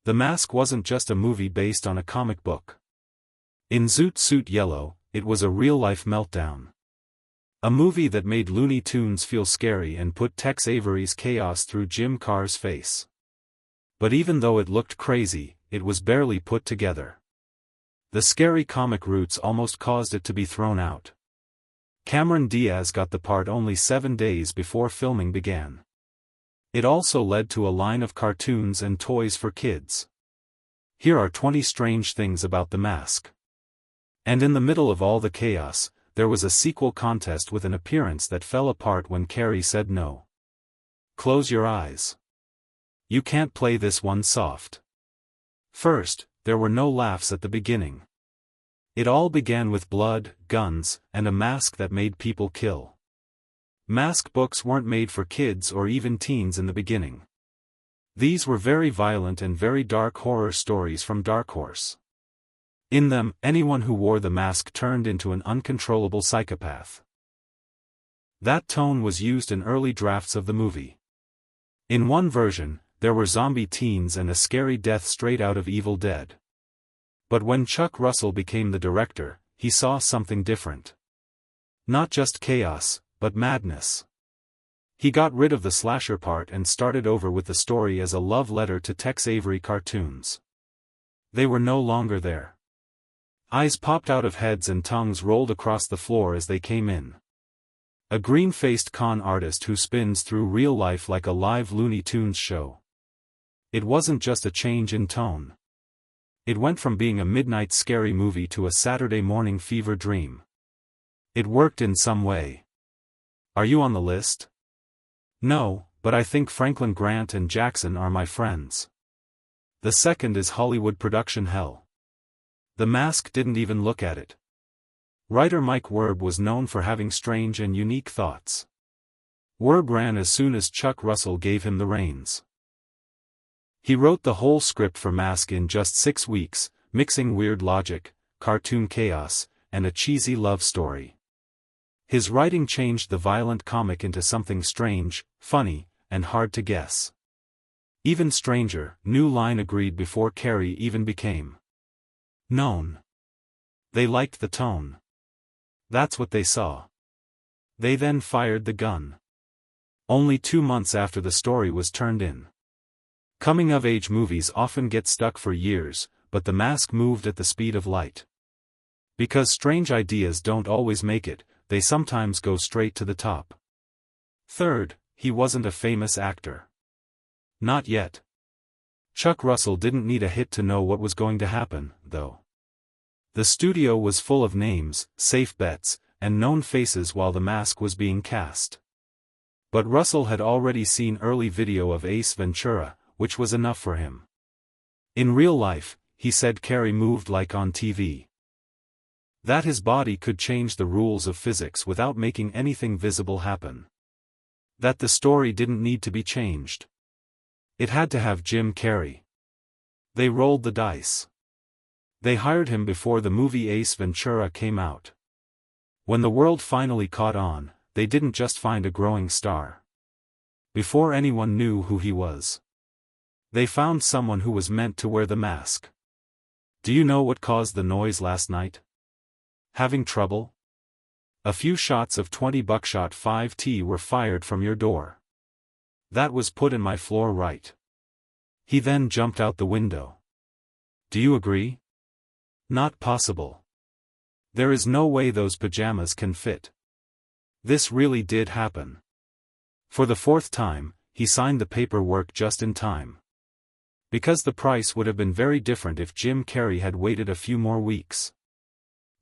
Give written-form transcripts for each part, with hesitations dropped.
The Mask wasn't just a movie based on a comic book. In Zoot Suit Yellow, it was a real-life meltdown. A movie that made Looney Tunes feel scary and put Tex Avery's chaos through Jim Carr's face. But even though it looked crazy, it was barely put together. The scary comic roots almost caused it to be thrown out. Cameron Diaz got the part only 7 days before filming began. It also led to a line of cartoons and toys for kids. Here are 20 strange things about The Mask. And in the middle of all the chaos, there was a sequel contest with an appearance that fell apart when Carrey said no. Close your eyes. You can't play this one soft. First, there were no laughs at the beginning. It all began with blood, guns, and a mask that made people kill. Mask books weren't made for kids or even teens in the beginning. These were very violent and very dark horror stories from Dark Horse. In them, anyone who wore the mask turned into an uncontrollable psychopath. That tone was used in early drafts of the movie. In one version, there were zombie teens and a scary death straight out of Evil Dead. But when Chuck Russell became the director, he saw something different. Not just chaos, but madness. He got rid of the slasher part and started over with the story as a love letter to Tex Avery cartoons. They were no longer there. Eyes popped out of heads and tongues rolled across the floor as they came in. A green-faced con artist who spins through real life like a live Looney Tunes show. It wasn't just a change in tone. It went from being a midnight scary movie to a Saturday morning fever dream. It worked in some way. Are you on the list? No, but I think Franklin Grant and Jackson are my friends. The second is Hollywood production hell. The Mask didn't even look at it. Writer Mike Werb was known for having strange and unique thoughts. Werb ran as soon as Chuck Russell gave him the reins. He wrote the whole script for Mask in just 6 weeks, mixing weird logic, cartoon chaos, and a cheesy love story. His writing changed the violent comic into something strange, funny, and hard to guess. Even stranger, New Line agreed before Carrey even became known. They liked the tone. That's what they saw. They then fired the gun. Only 2 months after the story was turned in. Coming-of-age movies often get stuck for years, but The Mask moved at the speed of light. Because strange ideas don't always make it, they sometimes go straight to the top. Third, he wasn't a famous actor. Not yet. Chuck Russell didn't need a hit to know what was going to happen, though. The studio was full of names, safe bets, and known faces while The Mask was being cast. But Russell had already seen early video of Ace Ventura, which was enough for him. In real life, he said Carrey moved like on TV. That his body could change the rules of physics without making anything visible happen. That the story didn't need to be changed. It had to have Jim Carrey. They rolled the dice. They hired him before the movie Ace Ventura came out. When the world finally caught on, they didn't just find a growing star. Before anyone knew who he was, they found someone who was meant to wear the mask. Do you know what caused the noise last night? Having trouble? A few shots of 20 buckshot 5T were fired from your door. That was put in my floor right. He then jumped out the window. Do you agree? Not possible. There is no way those pajamas can fit. This really did happen. For the 4th time, he signed the paperwork just in time. Because the price would have been very different if Jim Carrey had waited a few more weeks.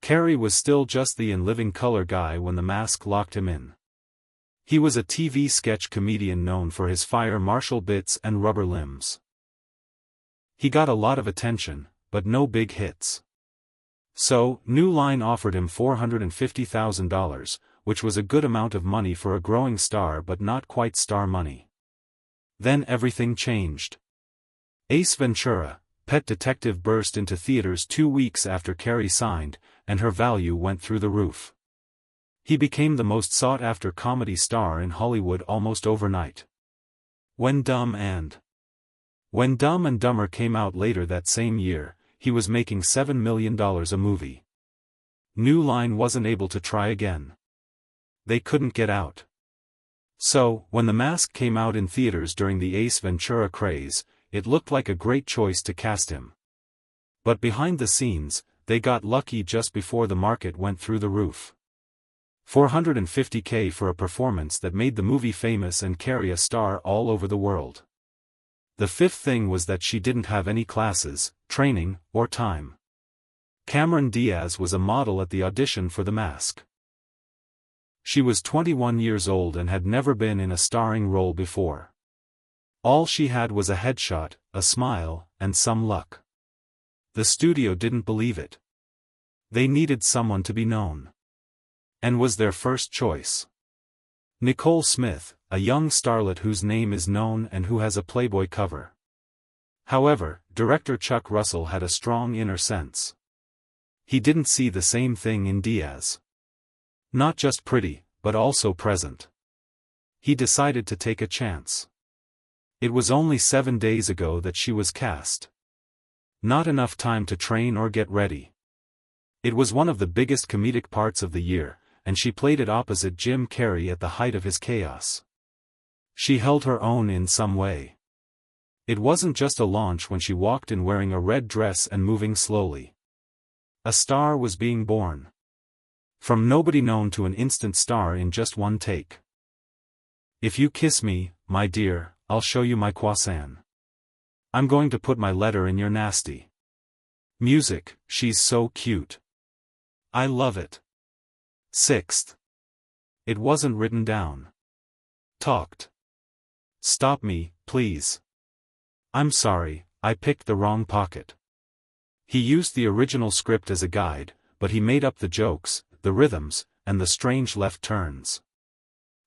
Carrey was still just the in living color guy when The Mask locked him in. He was a TV sketch comedian known for his fire marshal bits and rubber limbs. He got a lot of attention, but no big hits. So, New Line offered him $450,000, which was a good amount of money for a growing star but not quite star money. Then everything changed. Ace Ventura, Pet Detective burst into theaters 2 weeks after Carrey signed, and her value went through the roof. He became the most sought-after comedy star in Hollywood almost overnight. When Dumb and When Dumb and Dumber came out later that same year, he was making $7 million a movie. New Line wasn't able to try again. They couldn't get out. So, when The Mask came out in theaters during the Ace Ventura craze, it looked like a great choice to cast him. But behind the scenes, they got lucky just before the market went through the roof. $450K for a performance that made the movie famous and Carey a star all over the world. The fifth thing was that she didn't have any classes, training, or time. Cameron Diaz was a model at the audition for The Mask. She was 21 years old and had never been in a starring role before. All she had was a headshot, a smile, and some luck. The studio didn't believe it. They needed someone to be known. And was their first choice. Nicole Smith, a young starlet whose name is known and who has a Playboy cover. However, director Chuck Russell had a strong inner sense. He didn't see the same thing in Diaz. Not just pretty, but also present. He decided to take a chance. It was only 7 days ago that she was cast. Not enough time to train or get ready. It was one of the biggest comedic parts of the year, and she played it opposite Jim Carrey at the height of his chaos. She held her own in some way. It wasn't just a launch when she walked in wearing a red dress and moving slowly. A star was being born. From nobody known to an instant star in just one take. If you kiss me, my dear, I'll show you my croissant. I'm going to put my letter in your nasty. Music, she's so cute. I love it. Sixth. It wasn't written down. Talked. Stop me, please. I'm sorry, I picked the wrong pocket. He used the original script as a guide, but he made up the jokes, the rhythms, and the strange left turns.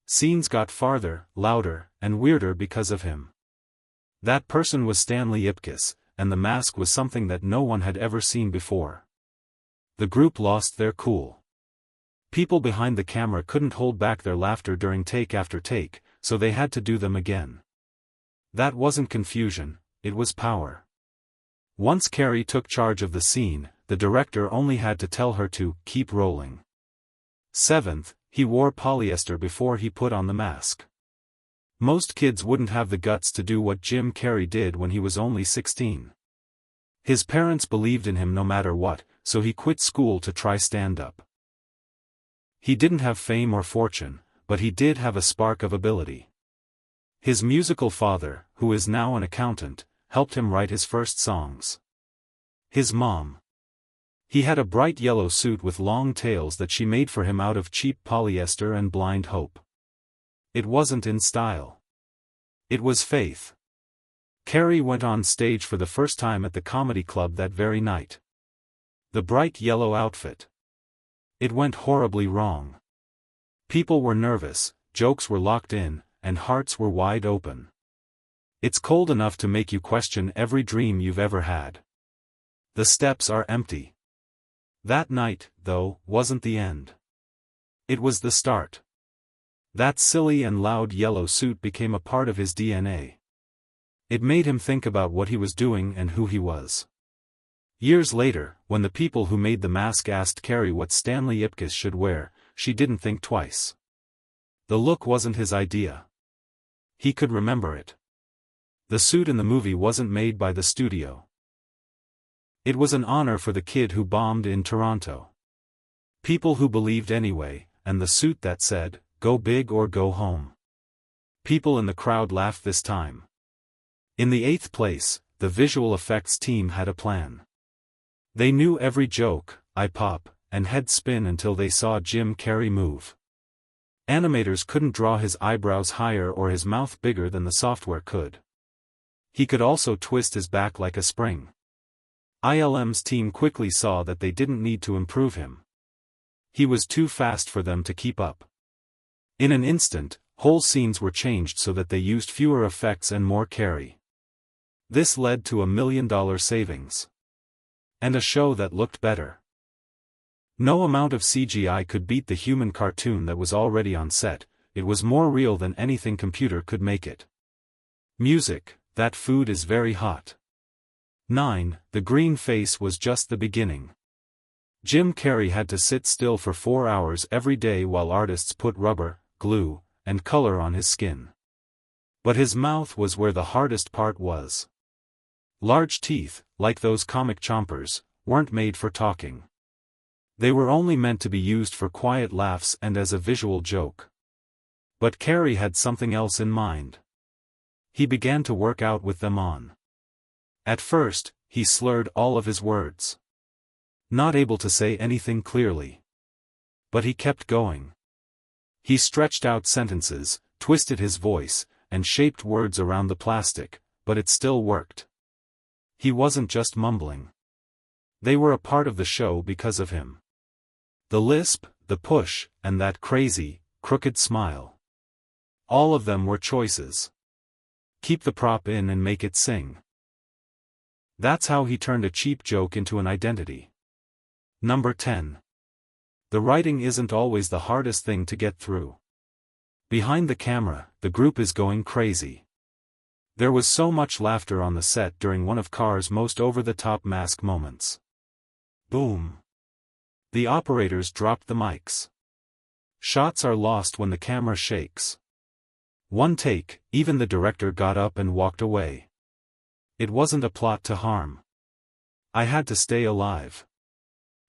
Scenes got farther, louder, and weirder because of him. That person was Stanley Ipkiss, and The Mask was something that no one had ever seen before. The group lost their cool. People behind the camera couldn't hold back their laughter during take after take, so they had to do them again. That wasn't confusion, it was power. Once Carey took charge of the scene, the director only had to tell her to keep rolling. Seventh, he wore polyester before he put on the mask. Most kids wouldn't have the guts to do what Jim Carrey did when he was only 16. His parents believed in him no matter what, so he quit school to try stand-up. He didn't have fame or fortune, but he did have a spark of ability. His musical father, who is now an accountant, helped him write his first songs. His mom. He had a bright yellow suit with long tails that she made for him out of cheap polyester and blind hope. It wasn't in style. It was faith. Carey went on stage for the first time at the comedy club that very night. The bright yellow outfit. It went horribly wrong. People were nervous, jokes were locked in, and hearts were wide open. It's cold enough to make you question every dream you've ever had. The steps are empty. That night, though, wasn't the end. It was the start. That silly and loud yellow suit became a part of his DNA. It made him think about what he was doing and who he was. Years later, when the people who made The Mask asked Carey what Stanley Ipkiss should wear, she didn't think twice. The look wasn't his idea. He could remember it. The suit in the movie wasn't made by the studio. It was an honor for the kid who bombed in Toronto. People who believed anyway, and the suit that said, "Go big or go home." People in the crowd laughed this time. In the 8th place, the visual effects team had a plan. They knew every joke, eye pop, and head spin until they saw Jim Carrey move. Animators couldn't draw his eyebrows higher or his mouth bigger than the software could. He could also twist his back like a spring. ILM's team quickly saw that they didn't need to improve him. He was too fast for them to keep up. In an instant, whole scenes were changed so that they used fewer effects and more Carrey. This led to $1 million savings. And a show that looked better. No amount of CGI could beat the human cartoon that was already on set. It was more real than anything computer could make it. Music, that food is very hot. 9. The green face was just the beginning. Jim Carrey had to sit still for 4 hours every day while artists put rubber, glue, and color on his skin. But his mouth was where the hardest part was. Large teeth, like those comic chompers, weren't made for talking. They were only meant to be used for quiet laughs and as a visual joke. But Carrey had something else in mind. He began to work out with them on. At first, he slurred all of his words. Not able to say anything clearly. But he kept going. He stretched out sentences, twisted his voice, and shaped words around the plastic, but it still worked. He wasn't just mumbling. They were a part of the show because of him. The lisp, the push, and that crazy, crooked smile. All of them were choices. Keep the prop in and make it sing. That's how he turned a cheap joke into an identity. Number 10. The writing isn't always the hardest thing to get through. Behind the camera, the group is going crazy. There was so much laughter on the set during one of Carr's most over-the-top mask moments. Boom. The operators dropped the mics. Shots are lost when the camera shakes. One take, even the director got up and walked away. It wasn't a plot to harm. I had to stay alive.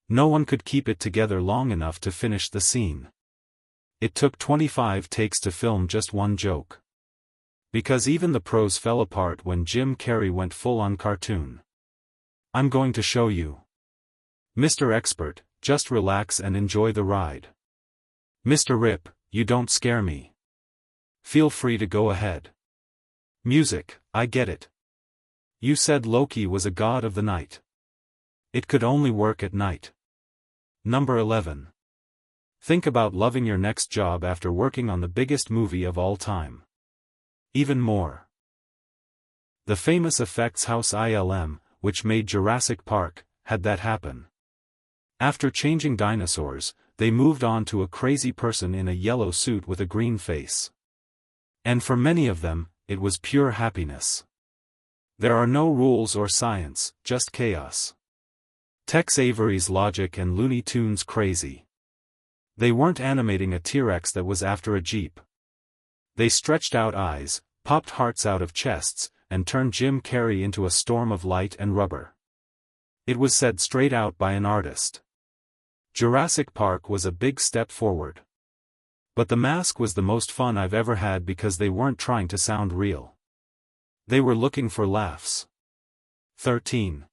No one could keep it together long enough to finish the scene. It took 25 takes to film just one joke. Because even the pros fell apart when Jim Carrey went full-on cartoon. I'm going to show you. Mr. Expert, just relax and enjoy the ride. Mr. Rip, you don't scare me. Feel free to go ahead. Music, I get it. You said Loki was a god of the night. It could only work at night. Number 11. Think about loving your next job after working on the biggest movie of all time. Even more. The famous effects house ILM, which made Jurassic Park, had that happen. After changing dinosaurs, they moved on to a crazy person in a yellow suit with a green face. And for many of them, it was pure happiness. There are no rules or science, just chaos. Tex Avery's logic and Looney Tunes crazy. They weren't animating a T-Rex that was after a Jeep. They stretched out eyes, popped hearts out of chests, and turned Jim Carrey into a storm of light and rubber. It was said straight out by an artist. Jurassic Park was a big step forward. But The Mask was the most fun I've ever had because they weren't trying to sound real. They were looking for laughs. 13.